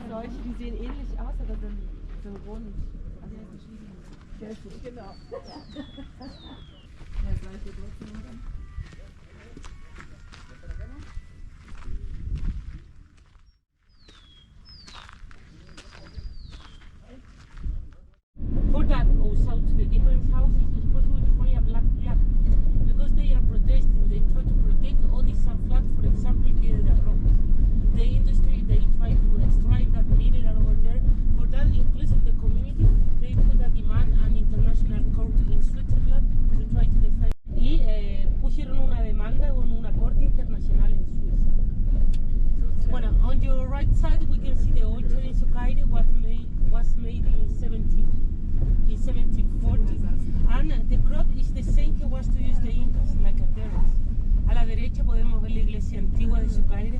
Solche, die sehen ähnlich aus, aber sind rund. Also genau. Ja, solche Wurzeln dann. For that goes out to the different houses, it's possible to find a black flag because they are protesting. They try to protect all these flags, for example, here in the rock. The industry, they try to extract that mineral over there. For that, inclusive the community, they put a demand an international court in Switzerland to try to defend. Y pusieron una demanda en una corte internacional en Suiza. Bueno, on your right side, we can see the altar in Sucaire was made in 1740, and the crop is the same que was to use the Incas, like a terrace. A la derecha podemos ver la iglesia antigua de Sucaire.